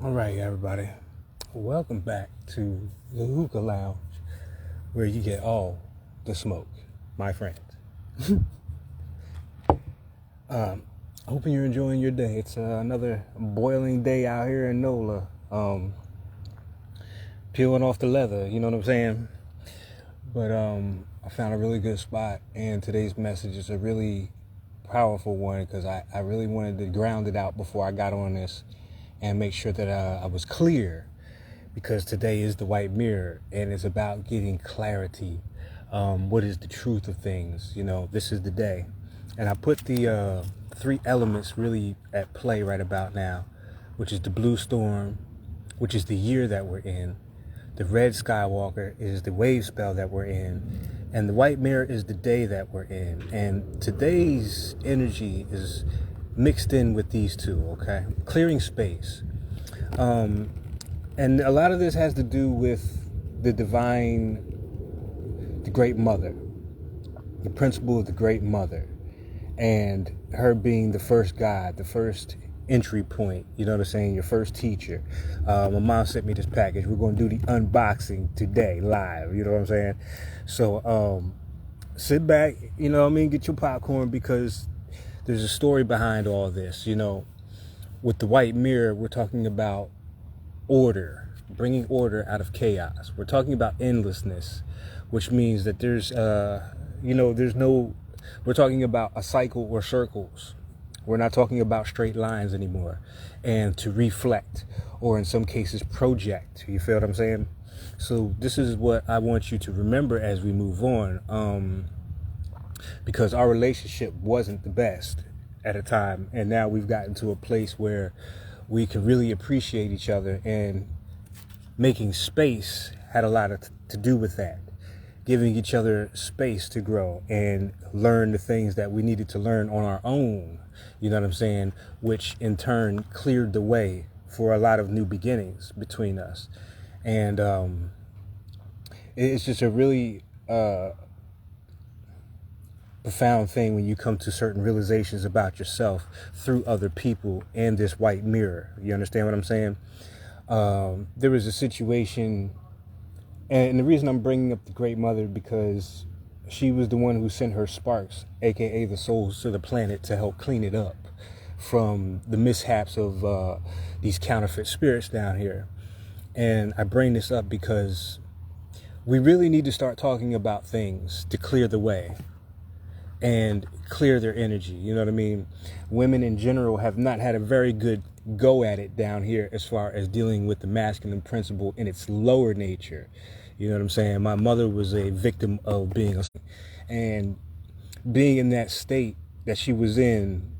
All right, everybody. Welcome back to the Who-kah Lounge, where you get all the smoke, my friends. Hoping you're enjoying your day. It's another boiling day out here in NOLA. Peeling off the leather, you know what I'm saying? But I found a really good spot, and today's message is a really powerful one because I really wanted to ground it out before I got on this and make sure that I was clear, because today is the white mirror and it's about getting clarity. What is the truth of things? You know, this is the day. And I put the three elements really at play right about now, which is the blue storm, which is the year that we're in. The red skywalker is the wave spell that we're in. And the white mirror is the day that we're in. And today's energy is mixed in with these two, okay? Clearing space. And a lot of this has to do with the divine, the great mother, the principle of the great mother, and her being the first God, the first entry point, you know what I'm saying, your first teacher. My mom sent me this package. We're going to do the unboxing today, live, you know what I'm saying? So sit back, you know what I mean, get your popcorn, because there's a story behind all this. You know, with the white mirror, we're talking about order, bringing order out of chaos. We're talking about endlessness, which means that there's we're talking about a cycle or circles. We're not talking about straight lines anymore. And to reflect, or in some cases project, you feel what I'm saying? So this is what I want you to remember as we move on. Because our relationship wasn't the best at a time, and now we've gotten to a place where we can really appreciate each other, and making space had a lot to do with that. Giving each other space to grow and learn the things that we needed to learn on our own, you know what I'm saying, which in turn cleared the way for a lot of new beginnings between us. And it's just a really profound thing when you come to certain realizations about yourself through other people and this white mirror. You understand what I'm saying? There was a situation, and the reason I'm bringing up the great mother, because she was the one who sent her sparks, aka the souls, to the planet to help clean it up from the mishaps of these counterfeit spirits down here. And I bring this up because we really need to start talking about things to clear the way and clear their energy. You know what I mean? Women in general have not had a very good go at it down here as far as dealing with the masculine principle in its lower nature. You know what I'm saying? My mother was a victim of being in that state that she was in,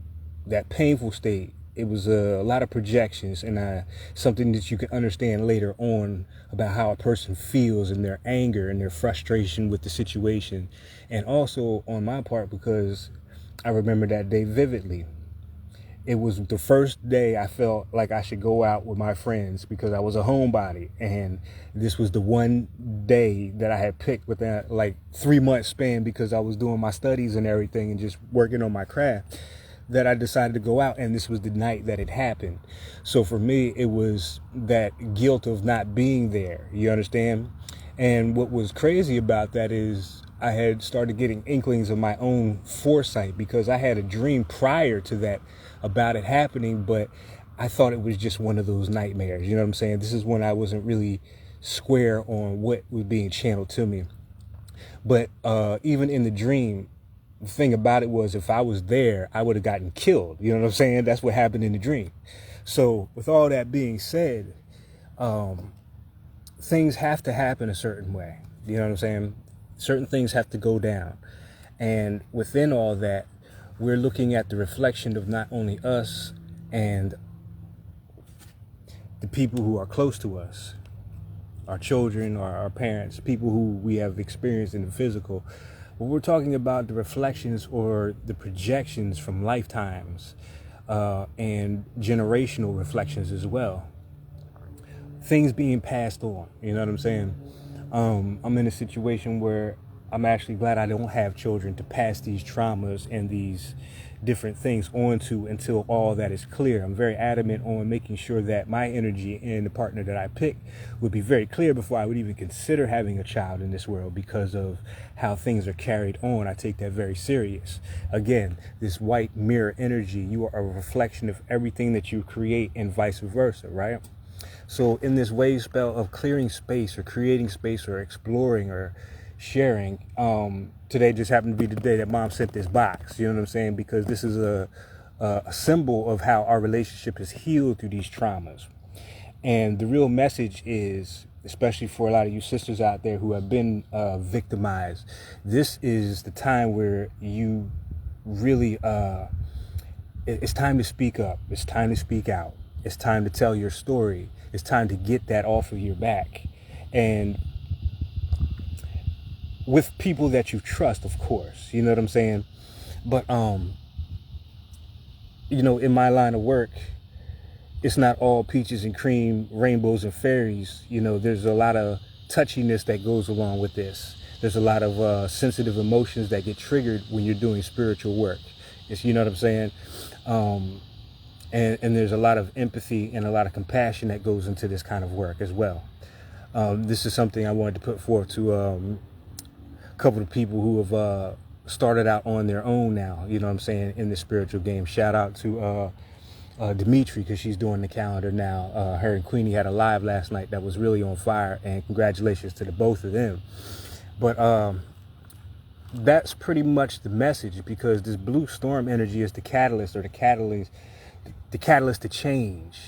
that painful state. It was a lot of projections, and something that you can understand later on about how a person feels and their anger and their frustration with the situation. And also on my part, because I remember that day vividly. It was the first day I felt like I should go out with my friends, because I was a homebody, and this was the one day that I had picked within like 3 months span, because I was doing my studies and everything and just working on my craft, that I decided to go out, and this was the night that it happened. So for me, it was that guilt of not being there, you understand? And what was crazy about that is I had started getting inklings of my own foresight, because I had a dream prior to that about it happening, but I thought it was just one of those nightmares, you know what I'm saying? This is when I wasn't really square on what was being channeled to me. But even in the dream, the thing about it was, if I was there, I would have gotten killed. You know what I'm saying? That's what happened in the dream. So with all that being said, things have to happen a certain way. You know what I'm saying? Certain things have to go down. And within all that, we're looking at the reflection of not only us and the people who are close to us, our children or our parents, people who we have experienced in the physical. But we're talking about the reflections or the projections from lifetimes and generational reflections as well. Things being passed on, you know what I'm saying? I'm in a situation where I'm actually glad I don't have children to pass these traumas and these different things onto until all that is clear. I'm very adamant on making sure that my energy and the partner that I pick would be very clear before I would even consider having a child in this world, because of how things are carried on. I take that very serious. Again, this white mirror energy, you are a reflection of everything that you create and vice versa, right? So in this wave spell of clearing space or creating space or exploring or sharing, today just happened to be the day that Mom sent this box, you know what I'm saying? Because this is a symbol of how our relationship is healed through these traumas. And the real message is, especially for a lot of you sisters out there who have been victimized, this is the time where you really, it's time to speak up. It's time to speak out. It's time to tell your story. It's time to get that off of your back. And with people that you trust, of course, you know what I'm saying? But, you know, in my line of work, it's not all peaches and cream, rainbows and fairies. You know, there's a lot of touchiness that goes along with this. There's a lot of sensitive emotions that get triggered when you're doing spiritual work. It's, you know what I'm saying? And there's a lot of empathy and a lot of compassion that goes into this kind of work as well. This is something I wanted to put forth to a couple of people who have started out on their own now, you know what I'm saying, in the spiritual game. Shout out to Dimitri, because she's doing the calendar now. Her and Queenie had a live last night that was really on fire, and congratulations to the both of them. But that's pretty much the message, because this blue storm energy is the catalyst, or the catalyst to change.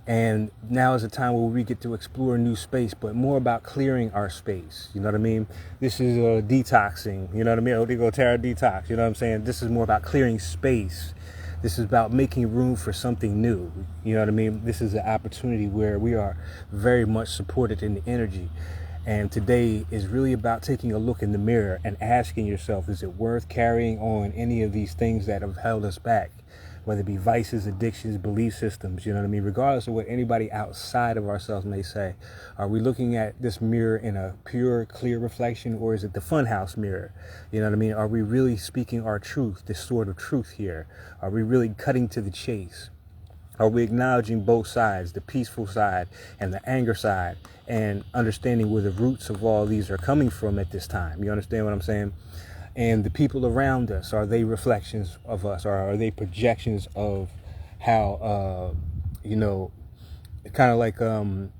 And now is a time where we get to explore a new space, but more about clearing our space. You know what I mean? This is detoxing. You know what I mean? Odigo Terra detox. You know what I'm saying? This is more about clearing space. This is about making room for something new. You know what I mean? This is an opportunity where we are very much supported in the energy. And today is really about taking a look in the mirror and asking yourself, is it worth carrying on any of these things that have held us back? Whether it be vices, addictions, belief systems, you know what I mean? Regardless of what anybody outside of ourselves may say, are we looking at this mirror in a pure, clear reflection, or is it the funhouse mirror? You know what I mean? Are we really speaking our truth, this sort of truth here? Are we really cutting to the chase? Are we acknowledging both sides, the peaceful side and the anger side, and understanding where the roots of all these are coming from at this time? You understand what I'm saying? And the people around us, are they reflections of us, or are they projections of how, you know, kind of like when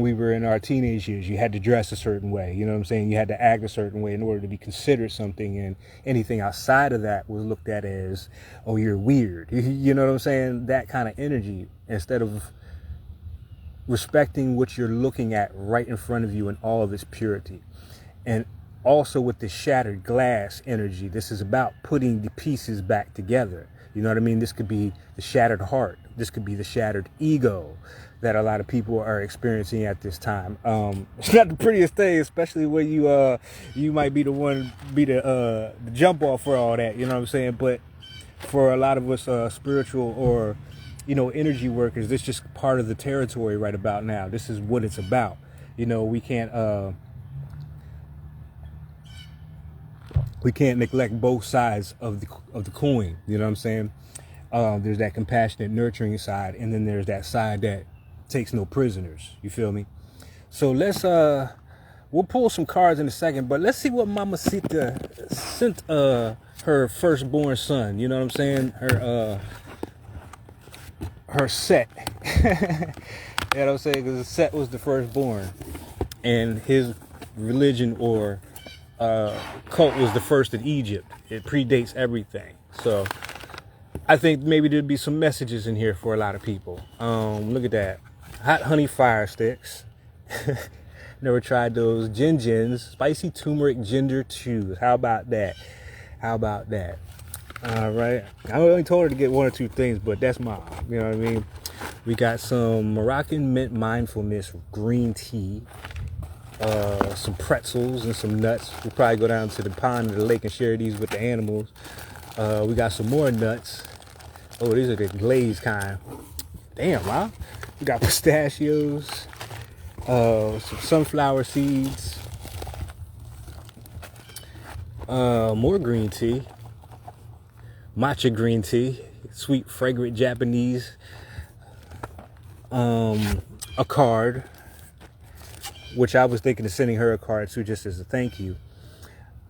we were in our teenage years, you had to dress a certain way, you know what I'm saying? You had to act a certain way in order to be considered something, and anything outside of that was looked at as, oh, you're weird. You know what I'm saying? That kind of energy, instead of respecting what you're looking at right in front of you in all of its purity. And also with the shattered glass energy, this is about putting the pieces back together. You know what I mean? This could be the shattered heart. This could be the shattered ego that a lot of people are experiencing at this time. It's not the prettiest thing, especially when you might be the one, be the jump off for all that. You know what I'm saying? But for a lot of us spiritual or, you know, energy workers, this is just part of the territory right about now. This is what it's about. You know, we can't neglect both sides of the coin. You know what I'm saying? There's that compassionate, nurturing side, and then there's that side that takes no prisoners. You feel me? So let's we'll pull some cards in a second, but let's see what Mamacita sent her firstborn son. You know what I'm saying? Her set. You know what I'm saying? Because Set was the firstborn, and his religion or cult was the first in Egypt. It predates everything. So I think maybe there'd be some messages in here for a lot of people. Look at that. Hot honey fire sticks. Never tried those. Gin, spicy turmeric ginger chews. How about that? All right. I only told her to get one or two things, but that's mine. You know what I mean? We got some Moroccan mint mindfulness green tea. Some pretzels and some nuts. We'll probably go down to the pond or the lake and share these with the animals. We got some more nuts. Oh, these are the glazed kind. Damn, wow. We got pistachios, some sunflower seeds, more green tea. matcha green tea, sweet, fragrant Japanese, a card, which I was thinking of sending her a card too, just as a thank you.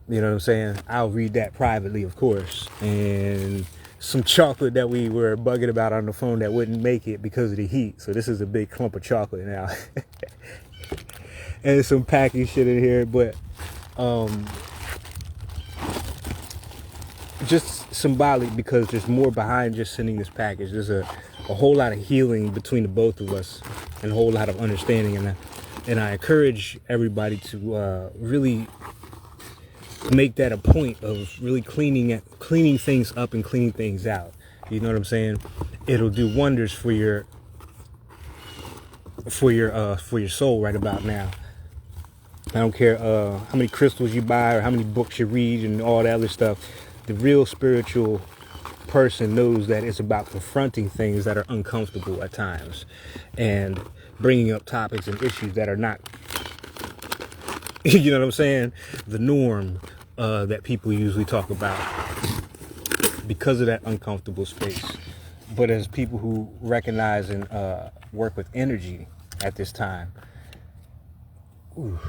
You know what I'm saying? I'll read that privately, of course. And some chocolate that we were bugging about on the phone that wouldn't make it because of the heat. So this is a big clump of chocolate now. And some packing shit in here, but just symbolic, because there's more behind just sending this package. There's a whole lot of healing between the both of us and a whole lot of understanding. And I encourage everybody to really make that a point of really cleaning things up and cleaning things out. You know what I'm saying? It'll do wonders for your soul right about now. I don't care how many crystals you buy or how many books you read and all that other stuff. The real spiritual person knows that it's about confronting things that are uncomfortable at times and bringing up topics and issues that are not, you know what I'm saying, the norm that people usually talk about, because of that uncomfortable space. But as people who recognize and work with energy at this time, we're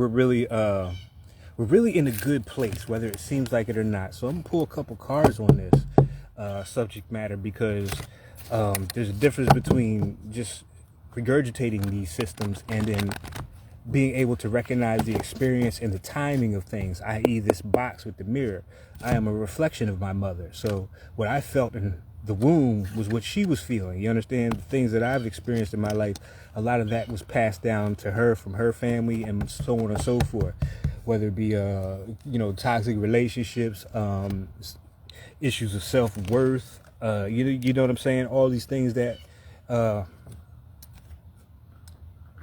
really in a good place, whether it seems like it or not. So I'm gonna pull a couple cards on this subject matter, because there's a difference between just regurgitating these systems and then being able to recognize the experience and the timing of things, i.e. this box with the mirror. I am a reflection of my mother. So what I felt in the womb was what she was feeling. You understand? The things that I've experienced in my life, a lot of that was passed down to her from her family and so on and so forth. Whether it be, toxic relationships, issues of self-worth, you know what I'm saying? All these things that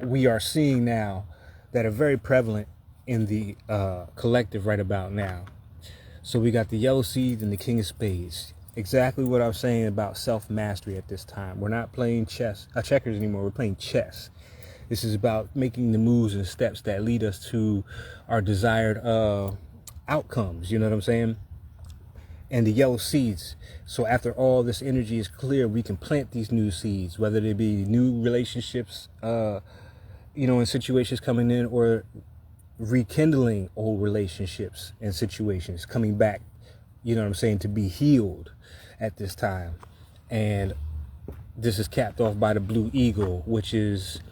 we are seeing now that are very prevalent in the collective right about now. So we got the yellow seed and the king of spades. Exactly what I was saying about self-mastery at this time. We're not playing checkers anymore. We're playing chess. This is about making the moves and steps that lead us to our desired outcomes. You know what I'm saying? And the yellow seeds. So after all this energy is clear, we can plant these new seeds, whether they be new relationships, in situations coming in, or rekindling old relationships and situations coming back, you know what I'm saying, to be healed at this time. And this is capped off by the blue eagle, which is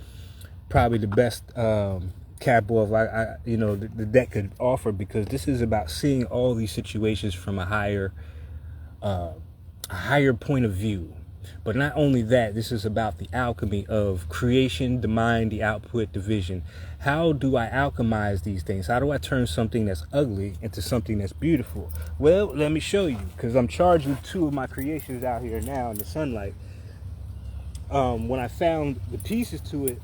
probably the best cap off the deck could offer, because this is about seeing all these situations from a higher point of view. But not only that, this is about the alchemy of creation, the mind, the output, the vision. How do I alchemize these things? How do I turn something that's ugly into something that's beautiful? Well, let me show you, because I'm charging two of my creations out here now in the sunlight. When I found the pieces to it,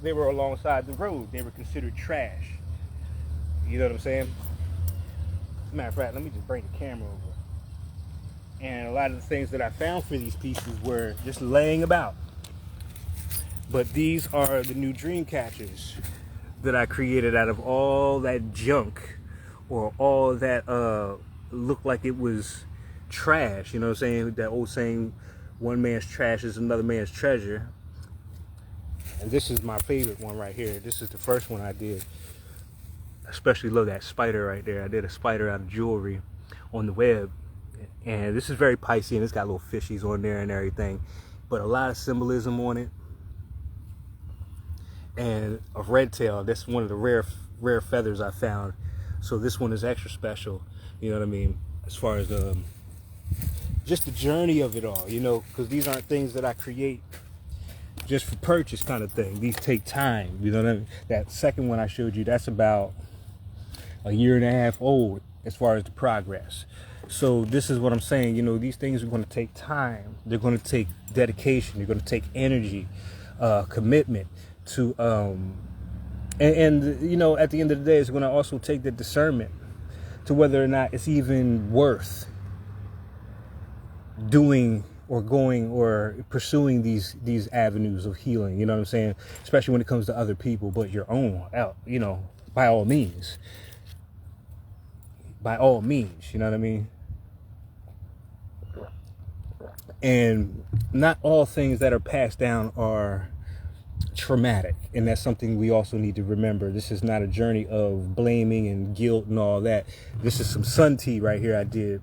they were alongside the road. They were considered trash. You know what I'm saying? Matter of fact, let me just bring the camera over. And a lot of the things that I found for these pieces were just laying about. But these are the new dream catchers that I created out of all that junk, or all that looked like it was trash. You know what I'm saying? That old saying, one man's trash is another man's treasure. And this is my favorite one right here. This is the first one I did. I especially love that spider right there. I did a spider out of jewelry on the web. And this is very Piscean, and it's got little fishies on there and everything, but a lot of symbolism on it. And a red tail, that's one of the rare feathers I found. So this one is extra special, you know what I mean, as far as just the journey of it all, because these aren't things that I create just for purchase kind of thing. These take time, you know what I mean? That second one I showed you, that's about a year and a half old as far as the progress. So this is what I'm saying, these things are going to take time. They're going to take dedication. They're going to take energy, commitment to, at the end of the day, it's going to also take the discernment to whether or not it's even worth doing or going or pursuing these avenues of healing. You know what I'm saying? Especially when it comes to other people, but your own, by all means. by all means, you know what I mean? And not all things that are passed down are traumatic, and that's something we also need to remember. This is not a journey of blaming and guilt and all that. This is some sun tea right here I did,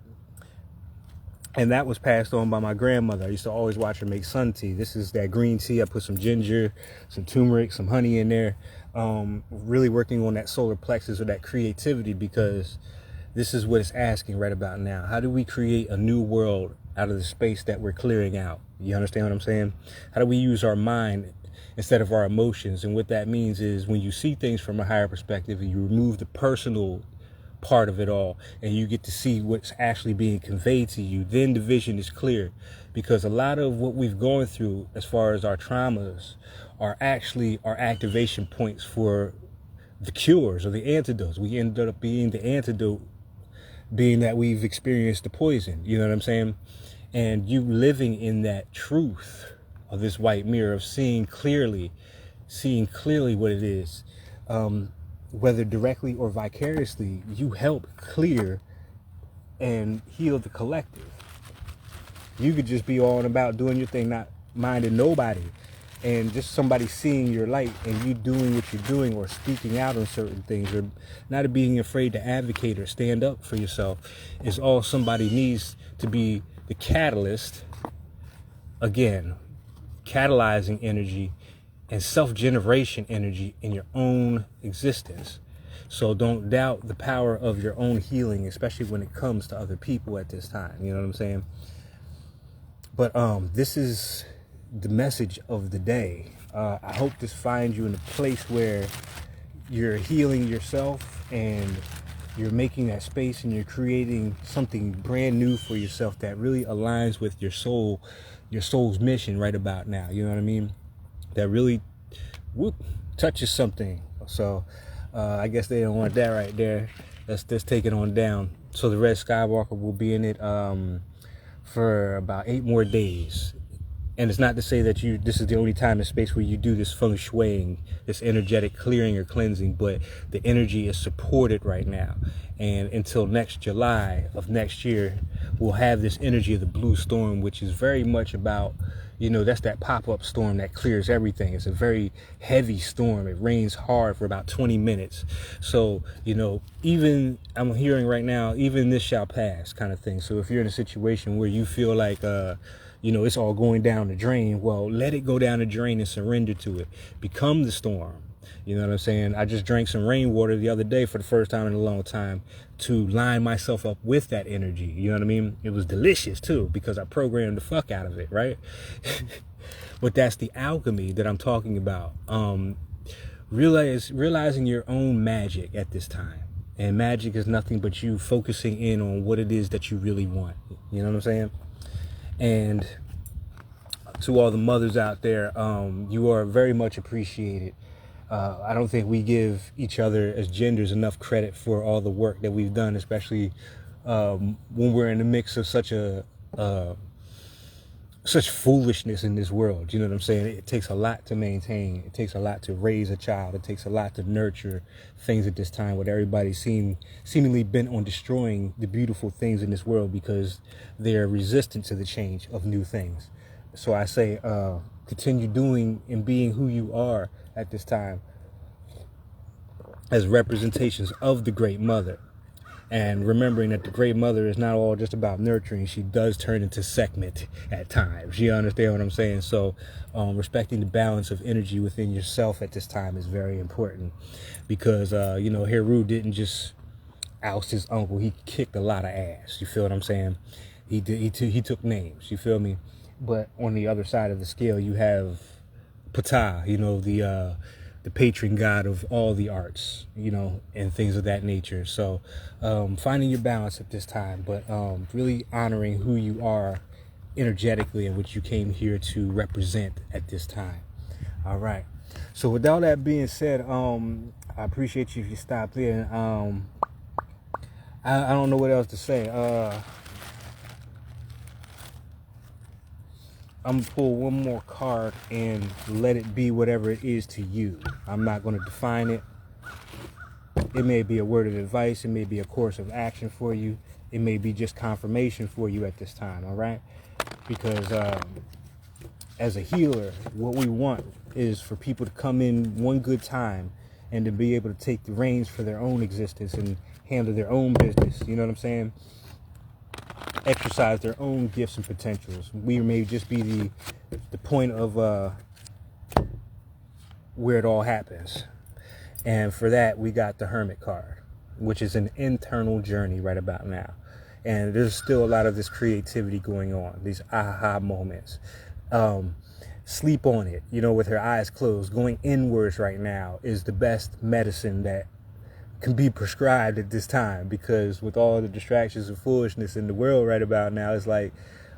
and that was passed on by my grandmother. I used to always watch her make sun tea. This is that green tea. I put some ginger, some turmeric, some honey in there, really working on that solar plexus or that creativity, because this is what it's asking right about now. How do we create a new world out of the space that we're clearing out? You understand what I'm saying? How do we use our mind instead of our emotions? And what that means is, when you see things from a higher perspective and you remove the personal part of it all and you get to see what's actually being conveyed to you, then the vision is clear. Because a lot of what we've gone through as far as our traumas are actually our activation points for the cures or the antidotes. We ended up being the antidote, being that we've experienced the poison, you know what I'm saying? And you living in that truth of this white mirror, of seeing clearly what it is, whether directly or vicariously, you help clear and heal the collective. You could just be on about doing your thing, not minding nobody, and just somebody seeing your light and you doing what you're doing, or speaking out on certain things, or not being afraid to advocate or stand up for yourself, is all somebody needs to be the catalyst. Again, catalyzing energy and self-generation energy in your own existence. So don't doubt the power of your own healing, especially when it comes to other people at this time. You know what I'm saying? But this is the message of the day. I hope this finds you in a place where you're healing yourself and you're making that space and you're creating something brand new for yourself that really aligns with your soul's mission right about now. You know what I mean? That really touches something. So I guess they don't want that right there. Let's take it on down. So the Red Skywalker will be in it for about 8 more days. And it's not to say that this is the only time and space where you do this feng shuiing, this energetic clearing or cleansing, but the energy is supported right now. And until next July of next year, we'll have this energy of the blue storm, which is very much about, that's that pop-up storm that clears everything. It's a very heavy storm. It rains hard for about 20 minutes. So, even I'm hearing right now, even this shall pass kind of thing. So if you're in a situation where you feel like, it's all going down the drain, well, let it go down the drain and surrender to it. Become the storm. You know what I'm saying? I just drank some rainwater the other day for the first time in a long time to line myself up with that energy. You know what I mean? It was delicious too, because I programmed the fuck out of it, right? But that's the alchemy that I'm talking about. Realizing your own magic at this time. And magic is nothing but you focusing in on what it is that you really want. You know what I'm saying? And to all the mothers out there, you are very much appreciated. I don't think we give each other as genders enough credit for all the work that we've done, especially when we're in the mix of such foolishness in this world. You know what I'm saying? It takes a lot to maintain. It takes a lot to raise a child. It takes a lot to nurture things at this time, where everybody seemingly bent on destroying the beautiful things in this world because they're resistant to the change of new things. So I say, continue doing and being who you are at this time as representations of the Great Mother. And remembering that the Great Mother is not all just about nurturing. She does turn into segment at times. You understand what I'm saying? So respecting the balance of energy within yourself at this time is very important. Because, Heru didn't just oust his uncle. He kicked a lot of ass. You feel what I'm saying? He took names. You feel me? But on the other side of the scale, you have Ptah, the patron god of all the arts, and things of that nature. So finding your balance at this time, but really honoring who you are energetically and what you came here to represent at this time. All right. So with all that being said, I appreciate you if you stopped in. I don't know what else to say. I'm going to pull one more card and let it be whatever it is to you. I'm not going to define it. It may be a word of advice. It may be a course of action for you. It may be just confirmation for you at this time, all right? Because as a healer, what we want is for people to come in one good time and to be able to take the reins for their own existence and handle their own business. You know what I'm saying? Exercise their own gifts and potentials. We may just be the point of where it all happens. And for that, we got the Hermit card, which is an internal journey right about now. And there's still a lot of this creativity going on, these aha moments. Sleep on it, with her eyes closed. Going inwards right now is the best medicine that can be prescribed at this time, because with all the distractions and foolishness in the world right about now, it's like,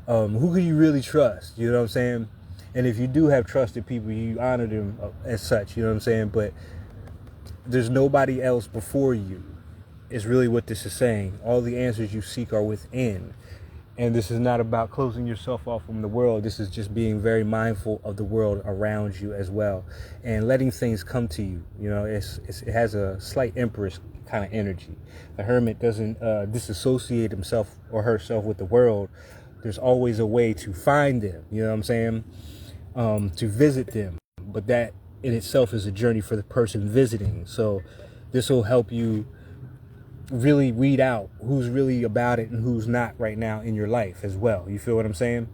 who can you really trust? You know what I'm saying? And if you do have trusted people, you honor them as such, you know what I'm saying? But there's nobody else before you, is really what this is saying. All the answers you seek are within. And this is not about closing yourself off from the world. This is just being very mindful of the world around you as well, and letting things come to you. It has a slight Empress kind of energy. The Hermit doesn't disassociate himself or herself with the world. There's always a way to find them. You know what I'm saying? To visit them. But that in itself is a journey for the person visiting. So this will help you really weed out who's really about it and who's not right now in your life as well. You feel what I'm saying?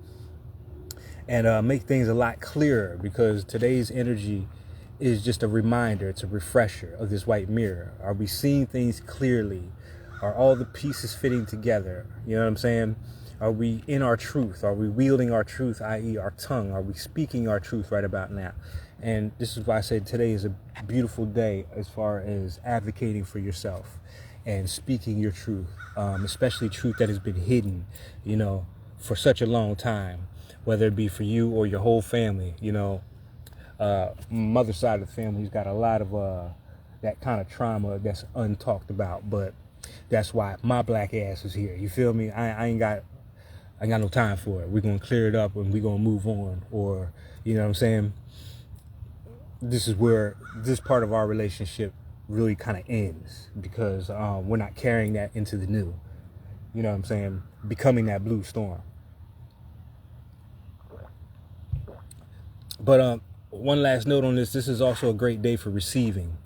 And make things a lot clearer, because today's energy is just a reminder. It's a refresher of this white mirror. Are we seeing things clearly? Are all the pieces fitting together? You know what I'm saying? Are we in our truth? Are we wielding our truth, i.e. our tongue? Are we speaking our truth right about now? And this is why I said today is a beautiful day as far as advocating for yourself and speaking your truth, especially truth that has been hidden, for such a long time, whether it be for you or your whole family. Mother's side of the family's got a lot of that kind of trauma that's untalked about, but that's why my black ass is here. You feel me? I ain't got no time for it. We're gonna clear it up and we're gonna move on, or you know what I'm saying? This is where this part of our relationship really kind of ends, because we're not carrying that into the new. You know what I'm saying? Becoming that blue storm. But one last note on this. This is also a great day for receiving.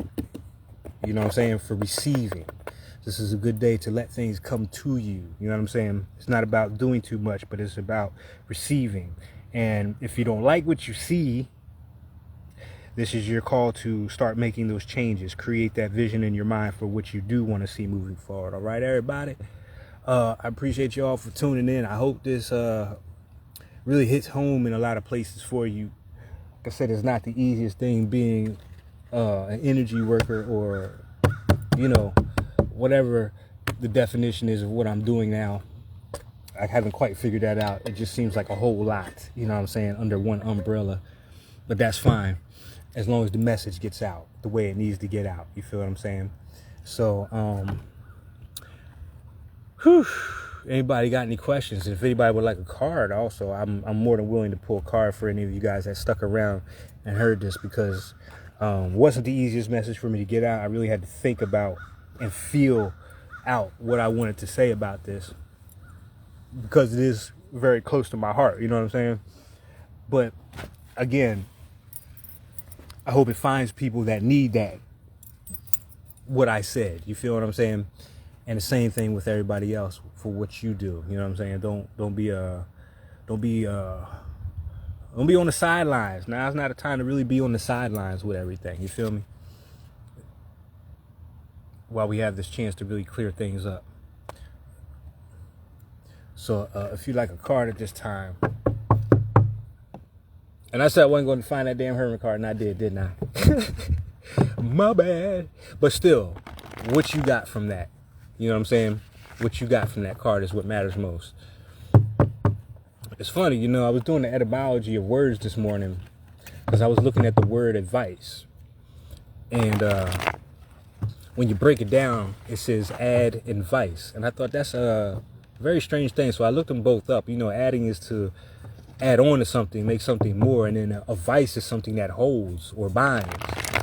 You know what I'm saying? For receiving. This is a good day to let things come to you. You know what I'm saying? It's not about doing too much, but it's about receiving. And if you don't like what you see, this is your call to start making those changes. Create that vision in your mind for what you do want to see moving forward. All right, everybody? I appreciate you all for tuning in. I hope this really hits home in a lot of places for you. Like I said, it's not the easiest thing being an energy worker, or, whatever the definition is of what I'm doing now. I haven't quite figured that out. It just seems like a whole lot, you know what I'm saying, under one umbrella. But that's fine, as long as the message gets out the way it needs to get out. You feel what I'm saying? So, anybody got any questions? If anybody would like a card also, I'm more than willing to pull a card for any of you guys that stuck around and heard this, because it wasn't the easiest message for me to get out. I really had to think about and feel out what I wanted to say about this, because it is very close to my heart. You know what I'm saying? But again, I hope it finds people that need that, what I said. You feel what I'm saying? And the same thing with everybody else for what you do. You know what I'm saying? Don't be on the sidelines. Now it's not a time to really be on the sidelines with everything. You feel me? While we have this chance to really clear things up. So if you like a card at this time. And I said I wasn't going to find that damn Hermit card, and I did, didn't I? My bad. But still, what you got from that? You know what I'm saying? What you got from that card is what matters most. It's funny, I was doing the etymology of words this morning, because I was looking at the word advice. And when you break it down, it says add and vice. And I thought that's a very strange thing. So I looked them both up. Adding is to add on to something, make something more, and then a vice is something that holds or binds.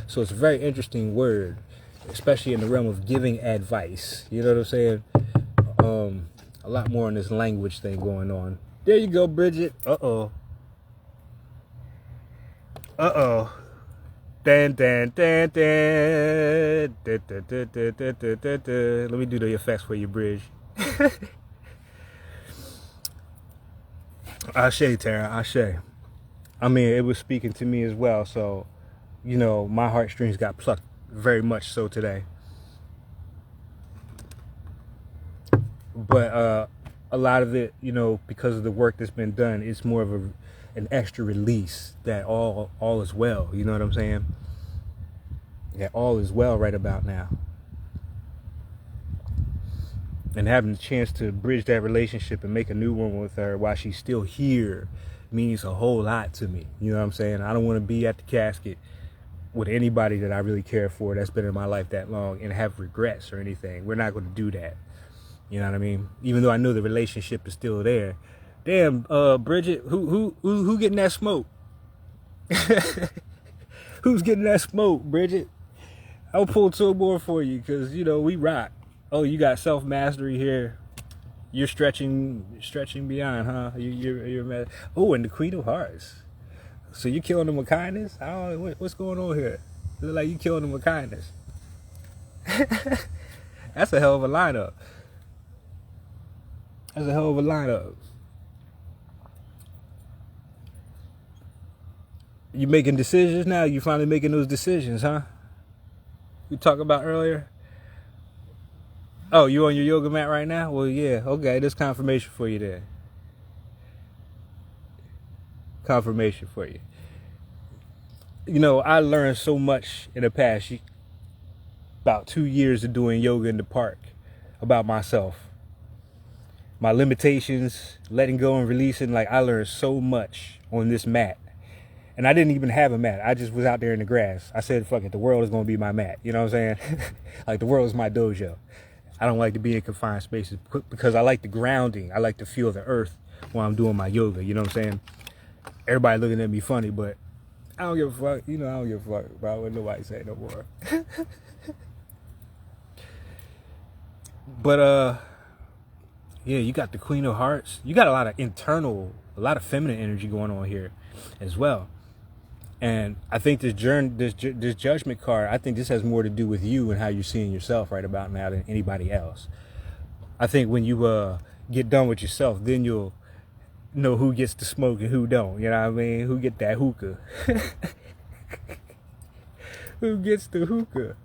So it's a very interesting word. especially in the realm of giving advice. You know what I'm saying? A lot more on this language thing going on. There you go, Bridget. Uh-oh. Uh-oh. Dan, dan, dan, dan. Da, da, da, da, da, da, da, da. Let me do the effects for you, Bridge. Ashe, Tara, Ashe. I mean, it was speaking to me as well, so, you know, my heartstrings got plucked very much so today. But a lot of it, you know, because of the work that's been done, it's more of an extra release that all is well. You know what I'm saying? That all is well right about now. And having the chance to bridge that relationship and make a new one with her while she's still here means a whole lot to me. You know what I'm saying? I don't want to be at the casket with anybody that I really care for that's been in my life that long and have regrets or anything. We're not going to do that. You know what I mean? Even though I know the relationship is still there. Damn, Bridget, who getting that smoke? Who's getting that smoke, Bridget? I'll pull two more for you because, you know, we rock. Oh, you got self-mastery here. You're stretching beyond, huh? You're mad. Oh, and the Queen of Hearts. So you're killing them with kindness? I don't know, what's going on here? It look like you killing them with kindness. That's a hell of a lineup. That's a hell of a lineup. You making decisions now? You finally making those decisions, huh? You talked about earlier? Oh, you on your yoga mat right now? Well, yeah, okay, there's confirmation for you there. Confirmation for you. You know, I learned so much in the past, about 2 years of doing yoga in the park, about myself. My limitations, letting go and releasing, like I learned so much on this mat. And I didn't even have a mat. I just was out there in the grass. I said, fuck it, the world is going to be my mat. You know what I'm saying? Like the world is my dojo. I don't like to be in confined spaces because I like the grounding. I like to feel the earth while I'm doing my yoga. You know what I'm saying? Everybody looking at me funny, but I don't give a fuck. You know, I don't give a fuck about what nobody say no more. But, yeah, you got the Queen of Hearts. You got a lot of feminine energy going on here as well. And I think this judgment card, I think this has more to do with you and how you're seeing yourself right about now than anybody else. I think when you get done with yourself, then you'll know who gets to smoke and who don't. You know what I mean? Who get that hookah? Who gets the hookah?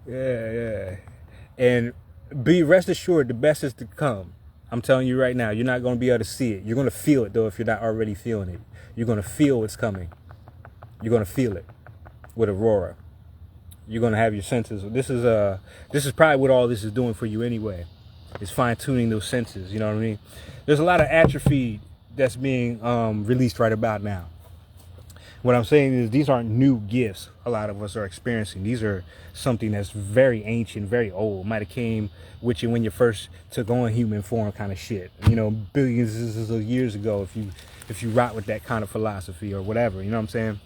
Yeah. And rest assured, the best is to come. I'm telling you right now, you're not going to be able to see it. You're going to feel it, though, if you're not already feeling it. You're going to feel what's coming. You're going to feel it with Aurora. You're going to have your senses. This is probably what all this is doing for you anyway. It's fine-tuning those senses, you know what I mean? There's a lot of atrophy that's being released right about now. What I'm saying is these aren't new gifts a lot of us are experiencing. These are something that's very ancient, very old. Might have came with you when you first took on human form kind of shit. You know, billions of years ago if you rock with that kind of philosophy or whatever, you know what I'm saying?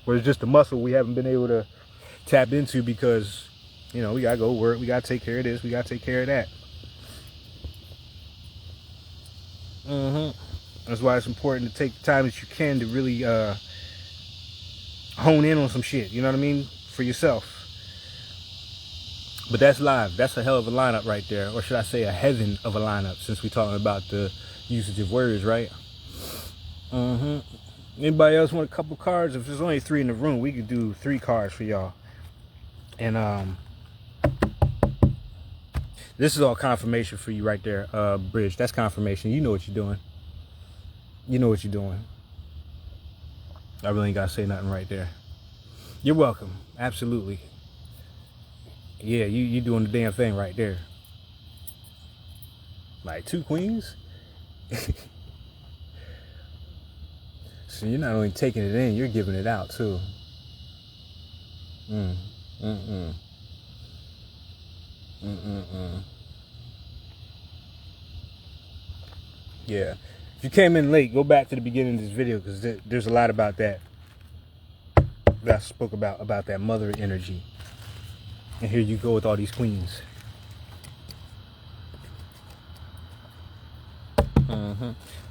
Where it's just a muscle we haven't been able to tap into because, you know, we got to go work, we got to take care of this, we got to take care of that. That's why it's important to take the time that you can to really hone in on some shit, you know what I mean, for yourself. But that's live. That's a hell of a lineup right there. Or should I say a heaven of a lineup, since we're talking about the usage of words, right? Anybody else want a couple cards? If there's only 3 in the room, we could do 3 cards for y'all. And this is all confirmation for you right there, Bridge. That's confirmation. You know what you're doing. You know what you're doing. I really ain't got to say nothing right there. You're welcome. Absolutely. Yeah, you doing the damn thing right there. Like 2 queens? So you're not only taking it in, you're giving it out too. Yeah. If you came in late, go back to the beginning of this video because there's a lot about that I spoke about that mother energy. And here you go with all these queens.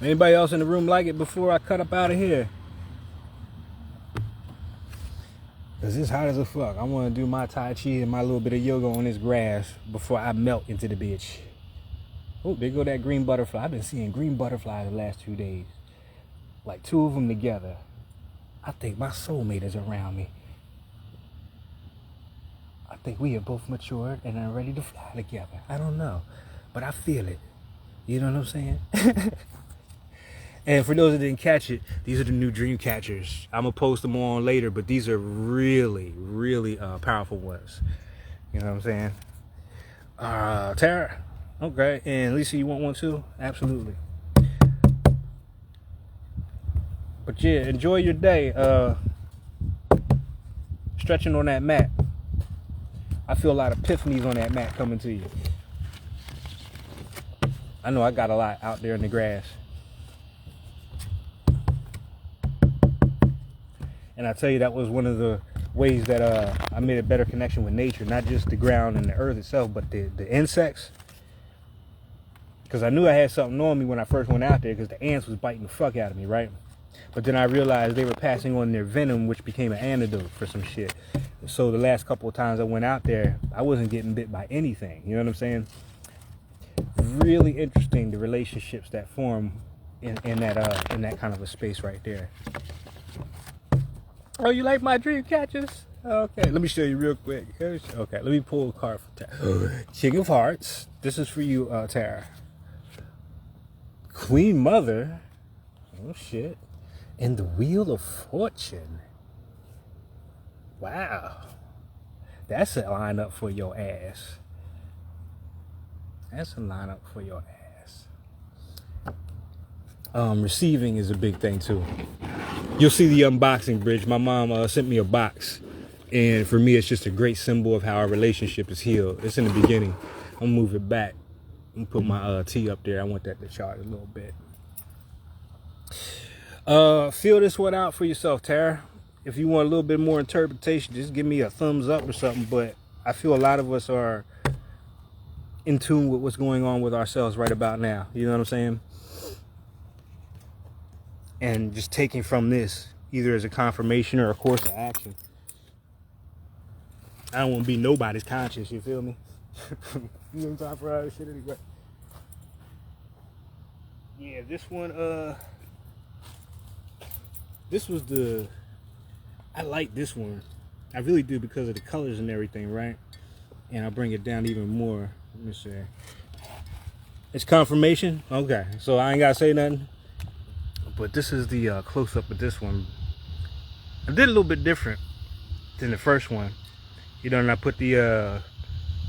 Anybody else in the room like it before I cut up out of here? Cause it's hot as a fuck. I want to do my Tai Chi and my little bit of yoga on this grass before I melt into the bitch. Oh, there go that green butterfly. I've been seeing green butterflies the last 2 days. Like 2 of them together. I think my soulmate is around me. I think we have both matured and are ready to fly together. I don't know, but I feel it. You know what I'm saying? And for those that didn't catch it, these are the new dream catchers. I'm gonna post them on later, but these are really, really powerful ones. You know what I'm saying? Tara, okay, and Lisa, you want one too? Absolutely. But yeah, enjoy your day. Stretching on that mat. I feel a lot of epiphanies on that mat coming to you. I know I got a lot out there in the grass. And I tell you, that was one of the ways that I made a better connection with nature, not just the ground and the earth itself, but the insects. Because I knew I had something on me when I first went out there, because the ants was biting the fuck out of me, right? But then I realized they were passing on their venom, which became an antidote for some shit. So the last couple of times I went out there, I wasn't getting bit by anything. You know what I'm saying? Really interesting, the relationships that form in that kind of a space right there. Oh, you like my dream catchers? Okay, let me show you real quick. Okay, let me pull a card for Tara. King of Hearts. This is for you, Tara. Queen Mother. Oh, shit. And the Wheel of Fortune. Wow. That's a lineup for your ass. That's a lineup for your ass. Receiving is a big thing, too. You'll see the unboxing bridge. My mom sent me a box. And for me, it's just a great symbol of how our relationship is healed. It's in the beginning. I'm going to move it back and put my tea up there. I want that to charge a little bit. Feel this one out for yourself, Tara. If you want a little bit more interpretation, just give me a thumbs up or something. But I feel a lot of us are in tune with what's going on with ourselves right about now. You know what I'm saying? And just taking from this, either as a confirmation or a course of action. I don't want to be nobody's conscience, you feel me? You know time for all this shit anyway. Yeah, this one, this was I like this one. I really do, because of the colors and everything, right? And I'll bring it down even more. Let me see. It's confirmation? Okay, so I ain't got to say nothing. But this is the close-up of this one. I did a little bit different than the first one. You know, and I put the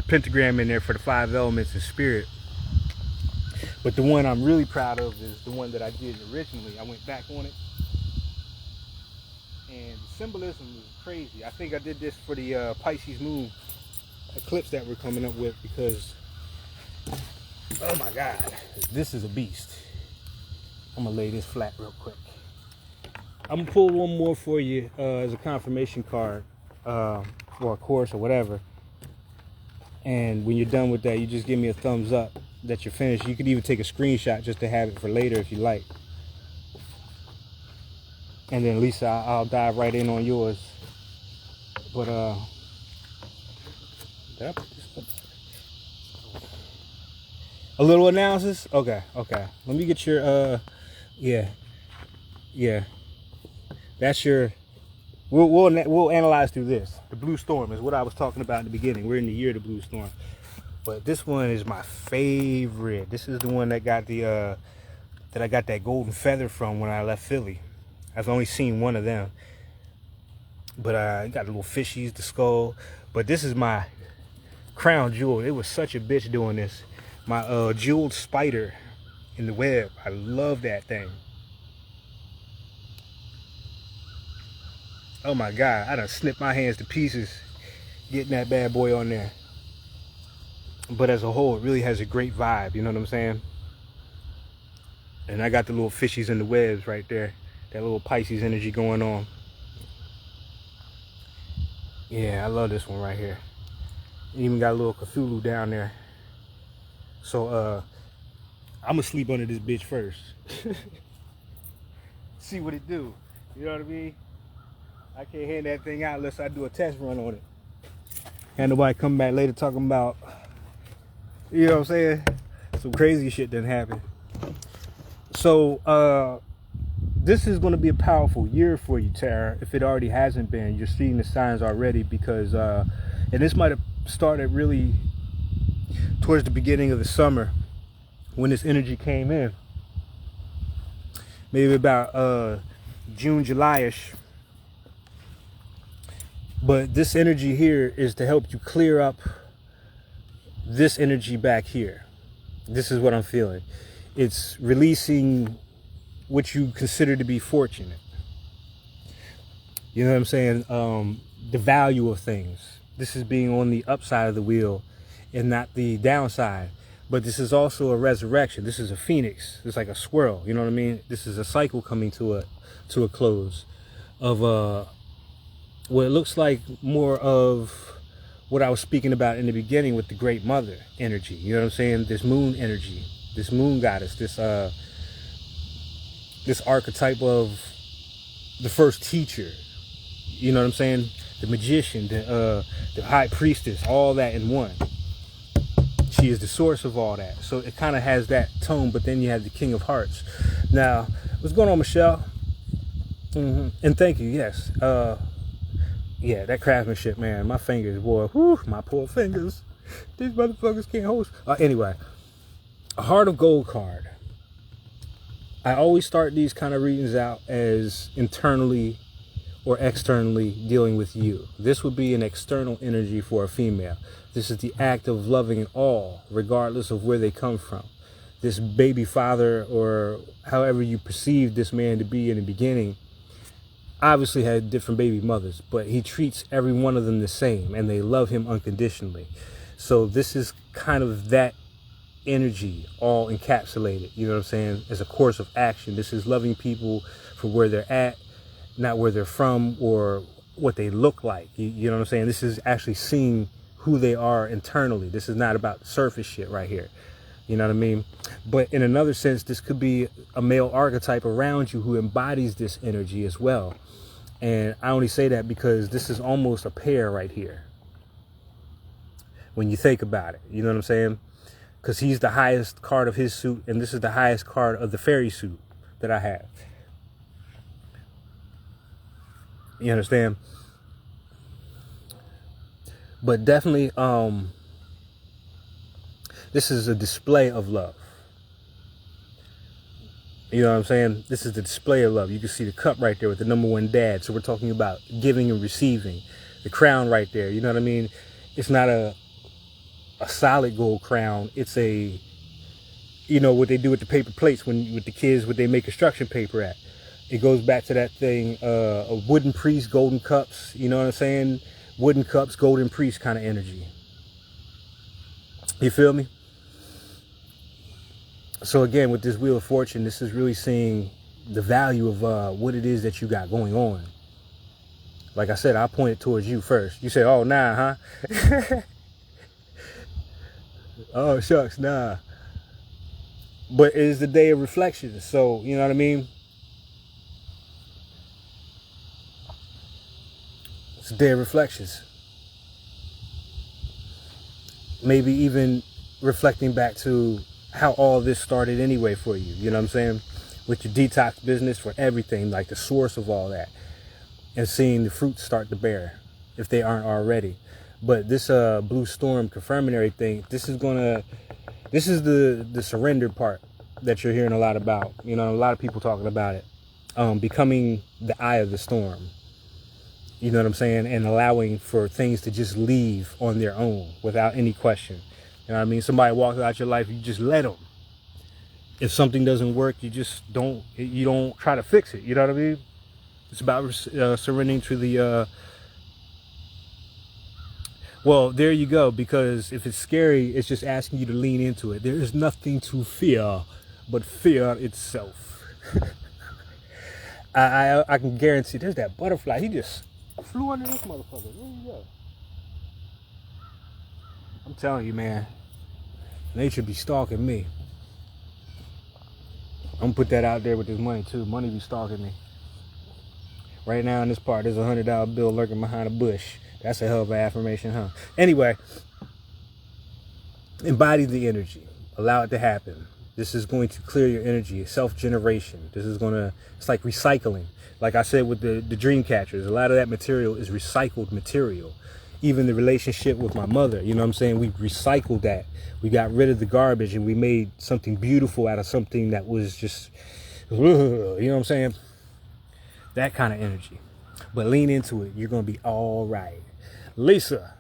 pentagram in there for the 5 elements in spirit. But the one I'm really proud of is the one that I did originally. I went back on it. And the symbolism is crazy. I think I did this for the Pisces moon eclipse that we're coming up with, because, oh my God, this is a beast. I'm gonna lay this flat real quick. I'm gonna pull one more for you as a confirmation card or a course or whatever. And when you're done with that, you just give me a thumbs up that you're finished. You could even take a screenshot just to have it for later if you like. And then Lisa, I'll dive right in on yours. But did I put this up? A little analysis? Okay. Let me get your yeah. That's your. We'll analyze through this. The blue storm is what I was talking about in the beginning. We're in the year of the blue storm, but this one is my favorite. This is the one that got the that I got that golden feather from when I left Philly. I've only seen one of them, but I got the little fishies, the skull. But this is my crown jewel. It was such a bitch doing this. My jeweled spider in the web. I love that thing. Oh my God, I done snipped my hands to pieces getting that bad boy on there. But as a whole, it really has a great vibe, you know what I'm saying? And I got the little fishies in the webs right there. That little Pisces energy going on. Yeah, I love this one right here. Even got a little Cthulhu down there. So I'm gonna sleep under this bitch first. See what it do. You know what I mean? I can't hand that thing out unless I do a test run on it. And nobody come back later talking about, you know what I'm saying? Some crazy shit didn't happen. So this is going to be a powerful year for you, Tara. If it already hasn't been, you're seeing the signs already because, and this might have started really towards the beginning of the summer when this energy came in. Maybe about June, July-ish. But this energy here is to help you clear up this energy back here. This is what I'm feeling. It's releasing what you consider to be fortunate. You know what I'm saying? The value of things. This is being on the upside of the wheel and not the downside. But this is also a resurrection. This is a phoenix. It's like a squirrel. You know what I mean? This is a cycle coming to a close of what it looks like more of what I was speaking about in the beginning with the great mother energy. You know what I'm saying? This moon energy, this moon goddess, this archetype of the first teacher. You know what I'm saying? The magician, the high priestess, all that in one. She is the source of all that. So it kind of has that tone, but then you have the King of Hearts. Now, what's going on, Michelle? And thank you, yes. Yeah, that craftsmanship, man. My fingers, boy. Whew, my poor fingers. These motherfuckers can't host. Anyway, a Heart of Gold card. I always start these kind of readings out as internally or externally dealing with you. This would be an external energy for a female. This is the act of loving all, regardless of where they come from. This baby father, or however you perceive this man to be in the beginning, obviously had different baby mothers, but he treats every one of them the same and they love him unconditionally. So this is kind of that energy all encapsulated, you know what I'm saying, as a course of action. This is loving people for where they're at, not where they're from or what they look like. You know what I'm saying? This is actually seeing who they are internally. This is not about surface shit right here. You know what I mean? But in another sense, this could be a male archetype around you who embodies this energy as well. And I only say that because this is almost a pair right here. When you think about it, you know what I'm saying? Because he's the highest card of his suit, and this is the highest card of the fairy suit that I have. You understand? But definitely, this is a display of love. You know what I'm saying? This is the display of love. You can see the cup right there with the #1 dad. So we're talking about giving and receiving. The crown right there. You know what I mean? It's not a solid gold crown. It's a, you know, what they do with the paper plates with the kids, what they make construction paper at. It goes back to that thing, a wooden priest, golden cups. You know what I'm saying? Wooden cups, golden priest kind of energy. You feel me? So again, with this Wheel of Fortune, this is really seeing the value of what it is that you got going on. Like I said, I pointed towards you first. You say, oh, nah, huh? Oh, shucks, nah. But it is the day of reflection. So, you know what I mean? It's a day of reflections. Maybe even reflecting back to how all this started anyway for you. You know what I'm saying? With your detox business, for everything, like the source of all that. And seeing the fruits start to bear, if they aren't already. But this Blue Storm confirmatory thing, this is the surrender part that you're hearing a lot about. You know, a lot of people talking about it. Becoming the eye of the storm. You know what I'm saying? And allowing for things to just leave on their own without any question. You know what I mean? Somebody walks out your life, you just let them. If something doesn't work, you don't try to fix it. You know what I mean? It's about surrendering to the, well, there you go. Because if it's scary, it's just asking you to lean into it. There is nothing to fear but fear itself. I can guarantee, there's that butterfly. He just flew under this motherfucker. Where you go? I'm telling you, man, nature be stalking me. I'm gonna put that out there with this money too. Money be stalking me. Right now in this part, there's a $100 bill lurking behind a bush. That's a hell of an affirmation, huh? Anyway, embody the energy. Allow it to happen. This is going to clear your energy. Self-generation. It's like recycling. Like I said with the dream catchers, a lot of that material is recycled material. Even the relationship with my mother, you know what I'm saying? We recycled that. We got rid of the garbage and we made something beautiful out of something that was just, you know what I'm saying? That kind of energy. But lean into it. You're going to be all right. Lisa,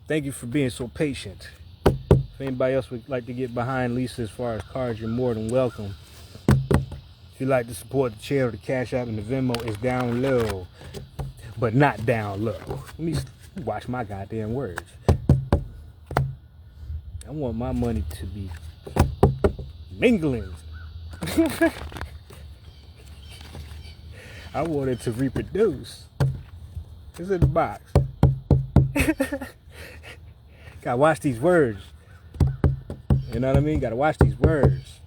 thank you for being so patient. If anybody else would like to get behind Lisa as far as cards, you're more than welcome. If you'd like to support the channel, the cashapp and the Venmo is down low. But not down low. Let me watch my goddamn words. I want my money to be mingling. I want it to reproduce. It's in the box. Gotta watch these words. You know what I mean? Gotta watch these words.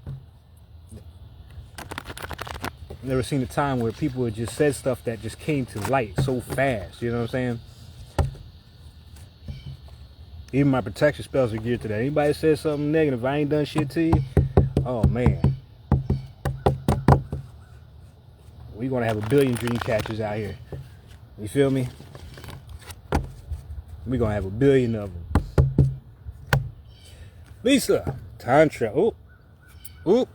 I've never seen a time where people had just said stuff that just came to light so fast. You know what I'm saying? Even my protection spells are geared to that. Anybody says something negative, I ain't done shit to you. Oh man. We're gonna have a billion dream catchers out here. You feel me? We're gonna have a billion of them. Lisa, Tantra. Oop. Oop.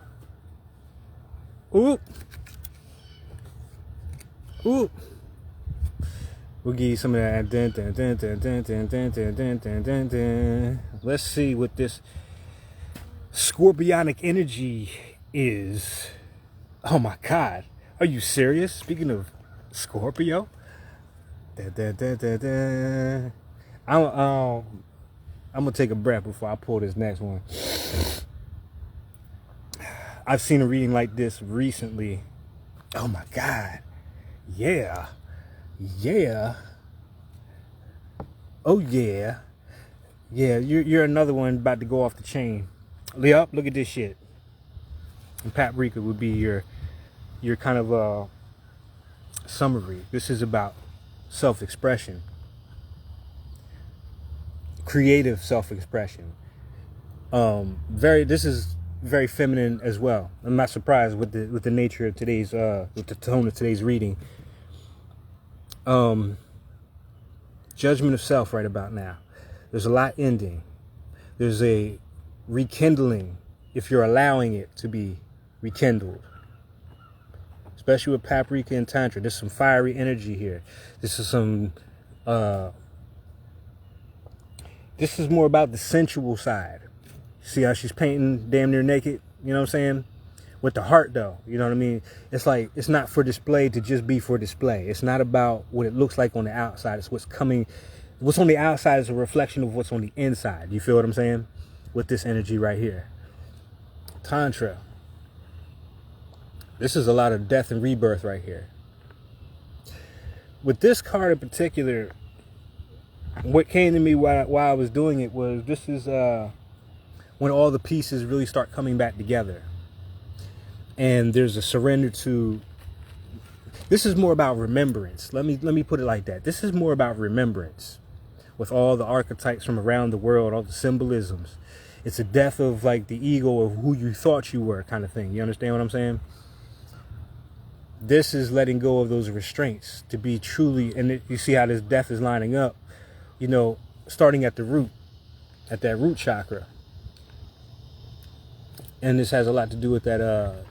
Oop. Oop. We'll give you some of that. Let's see what this scorpionic energy is. Oh my God. Are you serious? Speaking of Scorpio. I'm gonna take a breath before I pull this next one. I've seen a reading like this recently. Oh my God. Yeah. Yeah. Oh yeah. Yeah, you're another one about to go off the chain. Yup, look at this shit. And paprika would be your kind of summary. This is about self-expression. Creative self-expression. This is very feminine as well. I'm not surprised with the nature of today's with the tone of today's reading. Judgment of self right about now. There's a lot ending. There's a rekindling if you're allowing it to be rekindled. Especially with paprika and tantra. There's some fiery energy here. This is some this is more about the sensual side. See how she's painting damn near naked? You know what I'm saying? With the heart though, you know what I mean? It's like, it's not for display to just be for display. It's not about what it looks like on the outside. It's what's coming. What's on the outside is a reflection of what's on the inside. You feel what I'm saying? With this energy right here. Tantra. This is a lot of death and rebirth right here. With this card in particular, what came to me while I was doing it was, this is when all the pieces really start coming back together. And there's a surrender to, this is more about remembrance. Let me put it like that. This is more about remembrance with all the archetypes from around the world, all the symbolisms. It's a death of like the ego of who you thought you were kind of thing. You understand what I'm saying? This is letting go of those restraints to be truly, and you see how this death is lining up, you know, starting at the root, at that root chakra. And this has a lot to do with that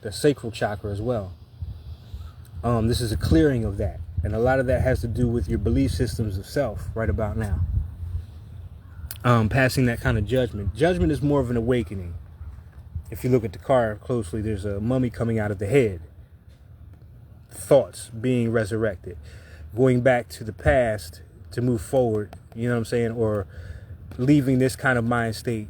the sacral chakra as well. This is a clearing of that. And a lot of that has to do with your belief systems of self right about now. Passing that kind of judgment. Judgment is more of an awakening. If you look at the card closely, there's a mummy coming out of the head. Thoughts being resurrected. Going back to the past to move forward, you know what I'm saying? Or leaving this kind of mind state.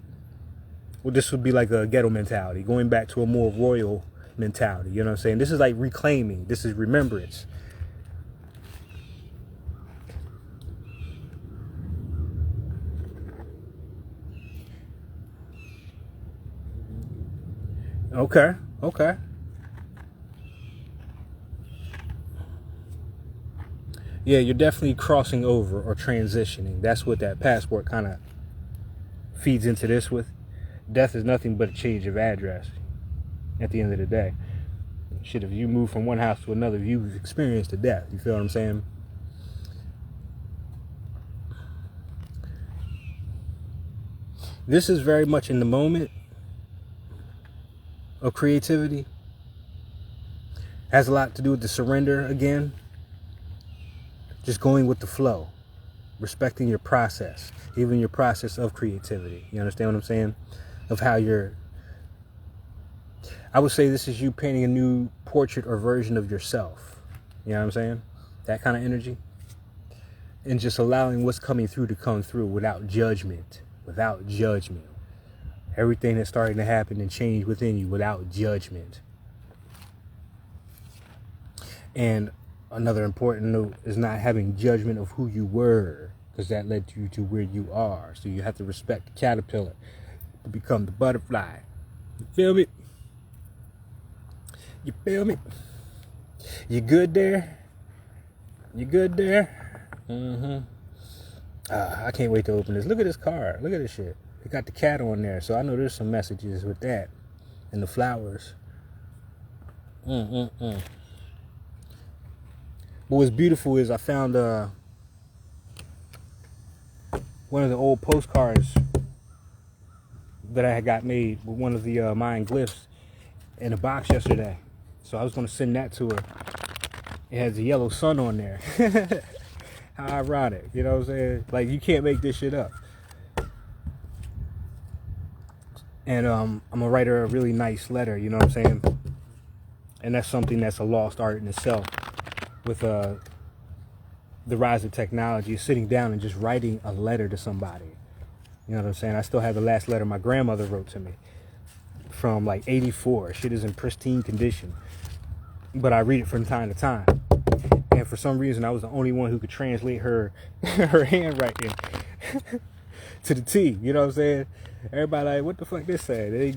Well, this would be like a ghetto mentality. Going back to a more royal mentality, you know what I'm saying? This is like reclaiming. This is remembrance. Okay. Okay. Yeah, you're definitely crossing over or transitioning. That's what that passport kind of feeds into this with. Death is nothing but a change of address at the end of the day. Shit, if you move from one house to another, you've experienced a death. You feel what I'm saying? This is very much in the moment of creativity. Has a lot to do with the surrender again. Just going with the flow. Respecting your process. Even your process of creativity. You understand what I'm saying? Of how you're... I would say this is you painting a new portrait or version of yourself. You know what I'm saying? That kind of energy. And just allowing what's coming through to come through without judgment. Without judgment. Everything that's starting to happen and change within you without judgment. And another important note is not having judgment of who you were, because that led you to where you are. So you have to respect the caterpillar to become the butterfly. You feel me? You feel me? You good there? You good there? Mm-hmm. I can't wait to open this. Look at this card. Look at this shit. It got the cat on there, so I know there's some messages with that. And the flowers. But what's beautiful is I found one of the old postcards that I had got made with one of the Mayan glyphs in a box yesterday. So I was going to send that to her. It has the yellow sun on there. How ironic, you know what I'm saying? Like, you can't make this shit up. And I'm going to write her a really nice letter, you know what I'm saying? And that's something that's a lost art in itself. With the rise of technology, sitting down and just writing a letter to somebody. You know what I'm saying? I still have the last letter my grandmother wrote to me from like 84. Shit is in pristine condition. But I read it from time to time. And for some reason, I was the only one who could translate her handwriting to the T. You know what I'm saying? Everybody like, what the fuck this say? They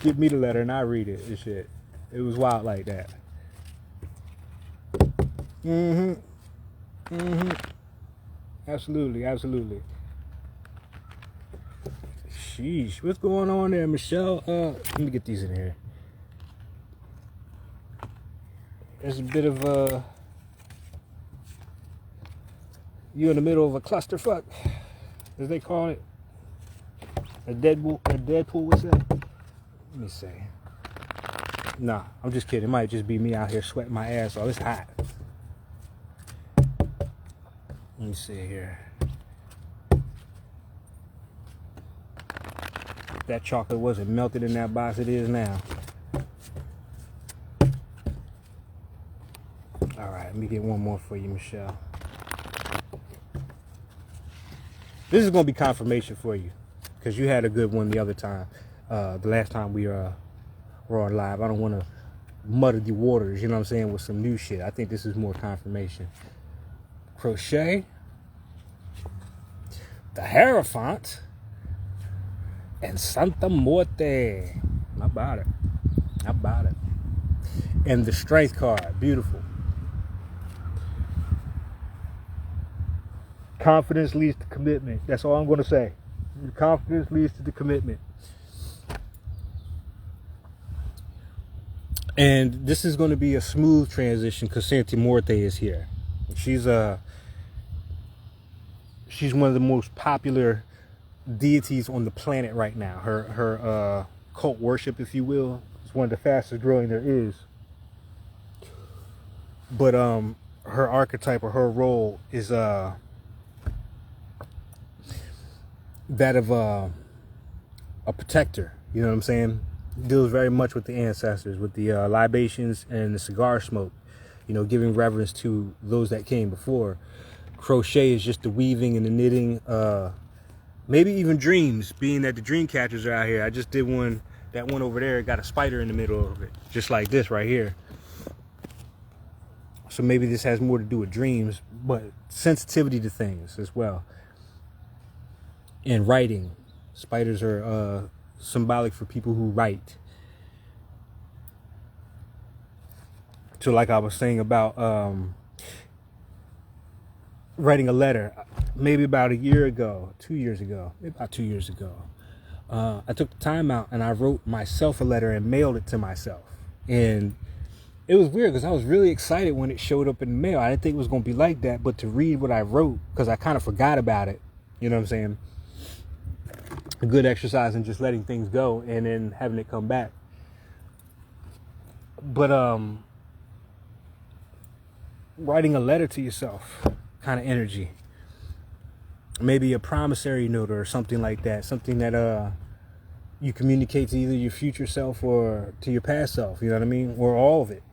give me the letter and I read it and shit. It was wild like that. Absolutely, absolutely. Sheesh, what's going on there, Michelle? Let me get these in here. There's a bit of you in the middle of a clusterfuck, as they call it. A Deadpool would say. Let me see. Nah, I'm just kidding. It might just be me out here sweating my ass off. It's hot. Let me see here. If that chocolate wasn't melted in that box, it is now. All right, let me get one more for you, Michelle. This is going to be confirmation for you, because you had a good one the other time. The last time we were on live. I don't want to muddy the waters, you know what I'm saying, with some new shit. I think this is more confirmation. Crochet, the Hierophant, and Santa Muerte. How about it? How about it? And the Strength card. Beautiful. Confidence leads to commitment. That's all I'm going to say. Confidence leads to the commitment. And this is going to be a smooth transition because Santa Muerte is here. She's one of the most popular deities on the planet right now. Her cult worship, if you will, is one of the fastest growing there is. But her archetype or her role is that of a protector. You know what I'm saying? Deals very much with the ancestors, with the libations and the cigar smoke. You know, giving reverence to those that came before. Crochet is just the weaving and the knitting. Maybe even dreams, being that the dream catchers are out here. I just did one, that one over there got a spider in the middle of it, just like this right here. So maybe this has more to do with dreams, but sensitivity to things as well. And writing. Spiders are symbolic for people who write. So like I was saying about writing a letter, maybe about a year ago, 2 years ago, maybe about 2 years ago, I took the time out and I wrote myself a letter and mailed it to myself. And it was weird because I was really excited when it showed up in the mail. I didn't think it was going to be like that, but to read what I wrote, because I kind of forgot about it, you know what I'm saying? A good exercise in just letting things go and then having it come back. But writing a letter to yourself kind of energy. Maybe a promissory note or something like that. Something that you communicate to either your future self or to your past self, you know what I mean? Or all of it.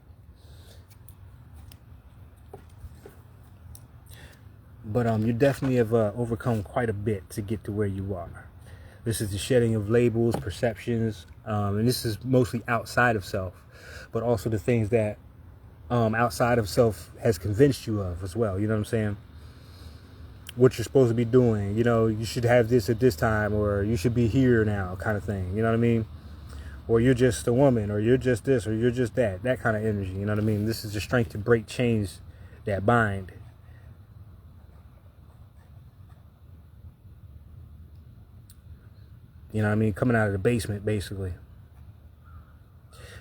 But you definitely have overcome quite a bit to get to where you are. This is the shedding of labels, perceptions, and this is mostly outside of self, but also the things that outside of self has convinced you of as well. You know what I'm saying? What you're supposed to be doing. You know, you should have this at this time, or you should be here now, kind of thing. You know what I mean? Or you're just a woman, or you're just this, or you're just that. That kind of energy. You know what I mean? This is the strength to break chains that bind. You know what I mean? Coming out of the basement, basically.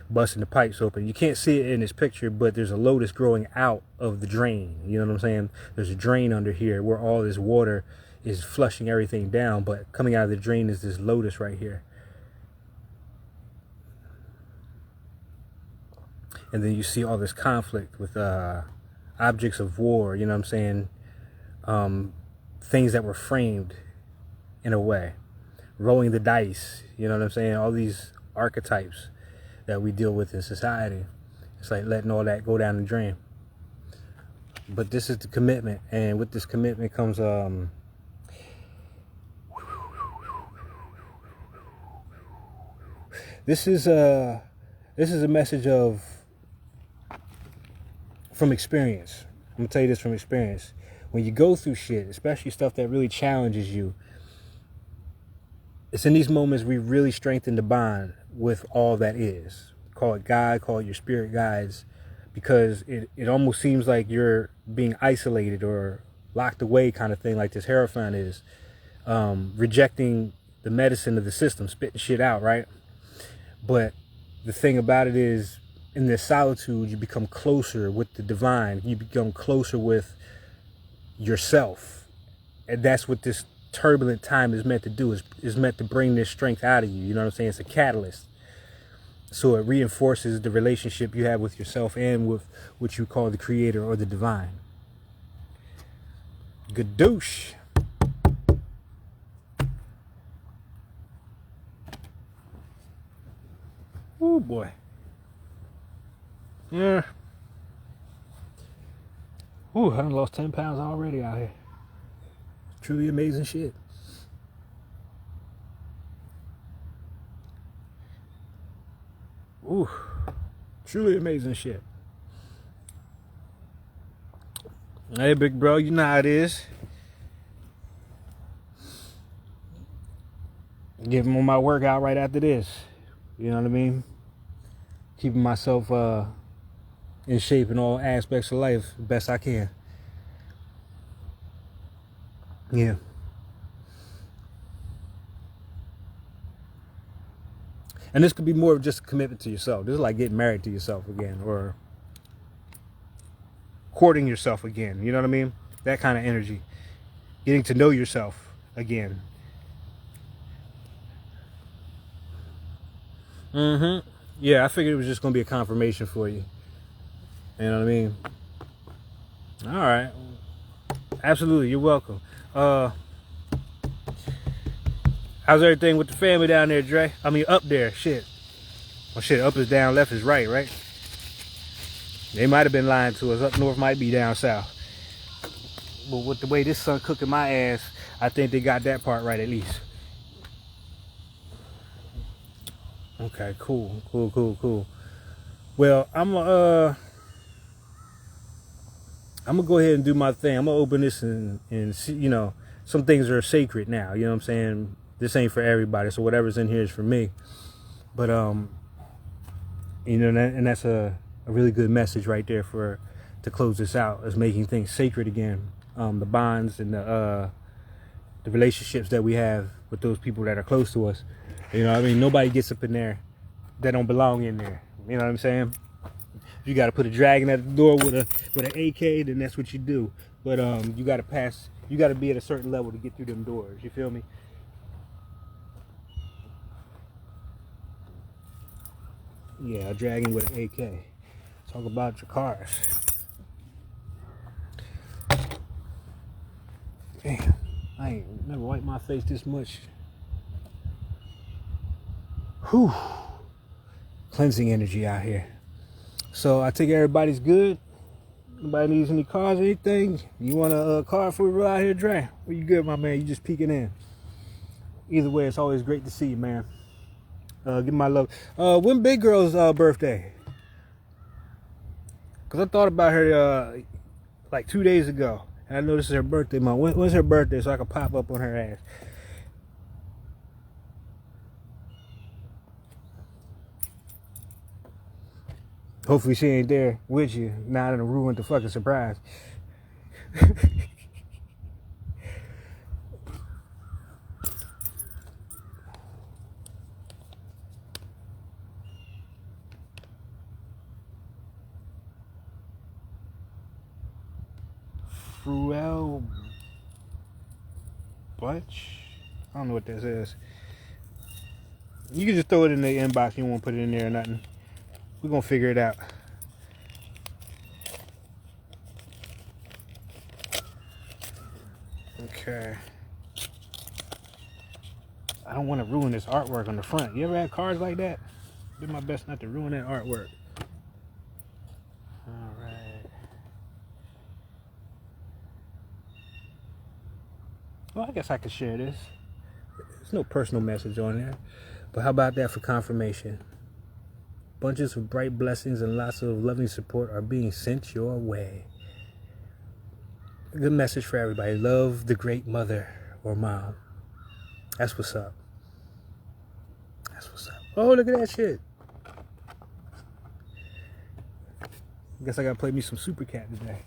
Busting the pipes open. You can't see it in this picture, but there's a lotus growing out of the drain. You know what I'm saying? There's a drain under here where all this water is flushing everything down, but coming out of the drain is this lotus right here. And then you see all this conflict with objects of war, you know what I'm saying? Things that were framed in a way. Rolling the dice, you know what I'm saying? All these archetypes that we deal with in society. It's like letting all that go down the drain. But this is the commitment, and with this commitment comes this is a message of from experience. I'm gonna tell you this from experience. When you go through shit, especially stuff that really challenges you, it's in these moments we really strengthen the bond with all that is. Call it God, call it your spirit guides, because it almost seems like you're being isolated or locked away kind of thing, like this Hierophant is, rejecting the medicine of the system, spitting shit out, right? But the thing about it is, in this solitude, you become closer with the divine. You become closer with yourself. And that's what this turbulent time is meant to do, is meant to bring this strength out of you. You know what I'm saying? It's a catalyst. So it reinforces the relationship you have with yourself and with what you call the creator or the divine. Gadoosh. Oh boy. Yeah. Ooh, I done lost 10 pounds already out here. Truly amazing shit. Ooh, truly amazing shit. Hey, big bro, you know how it is. Give him my workout right after this. You know what I mean? Keeping myself in shape in all aspects of life the best I can. Yeah. And this could be more of just a commitment to yourself. This is like getting married to yourself again, or courting yourself again. You know what I mean? That kind of energy. Getting to know yourself again. Yeah, I figured it was just going to be a confirmation for you. You know what I mean? All right. Absolutely. You're welcome. How's everything with the family down there, Dre? I mean, up there. Shit. Well, shit, up is down, left is right, right? They might have been lying to us. Up north might be down south. But with the way this sun cooking my ass, I think they got that part right at least. Okay, cool. Well, I'm gonna go ahead and do my thing. I'm gonna open this and see, you know, some things are sacred now. You know what I'm saying? This ain't for everybody, so whatever's in here is for me. But you know, and that's a a really good message right there to close this out, is making things sacred again. The bonds and the relationships that we have with those people that are close to us. You know what I mean? Nobody gets up in there that don't belong in there. You know what I'm saying? If you got to put a dragon at the door with an AK, then that's what you do. But you got to be at a certain level to get through them doors. You feel me? Yeah, a dragon with an AK. Talk about your cars. Damn, I ain't never wiped my face this much. Whew. Cleansing energy out here. So I think everybody's good. Nobody needs any cars or anything. You want a car for a ride here, Dre? Well, you good, my man? You just peeking in. Either way, it's always great to see you, man. Give my love. When Big Girl's birthday? Because I thought about her like 2 days ago. And I know this is her birthday month. When's her birthday so I can pop up on her ass? Hopefully she ain't there with you. Now I done ruined the fucking surprise. Fruel Bunch? I don't know what this is. You can just throw it in the inbox. You won't put it in there or nothing. We're gonna figure it out. Okay. I don't want to ruin this artwork on the front. You ever had cards like that? Do my best not to ruin that artwork. Alright. Well, I guess I could share this. There's no personal message on there. But how about that for confirmation? Bunches of bright blessings and lots of loving support are being sent your way. A good message for everybody. Love the great mother or mom. That's what's up. That's what's up. Oh, look at that shit. Guess I gotta play me some Super Cat today.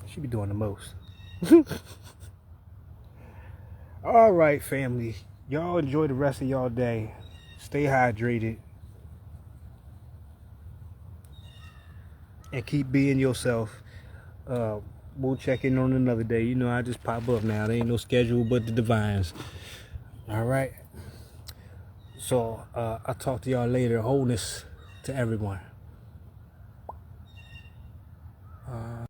She be doing the most. All right, family. Y'all enjoy the rest of y'all day. Stay hydrated. And keep being yourself. We'll check in on another day. You know, I just pop up now. There ain't no schedule but the divines. All right. So I'll talk to y'all later. Wholeness to everyone.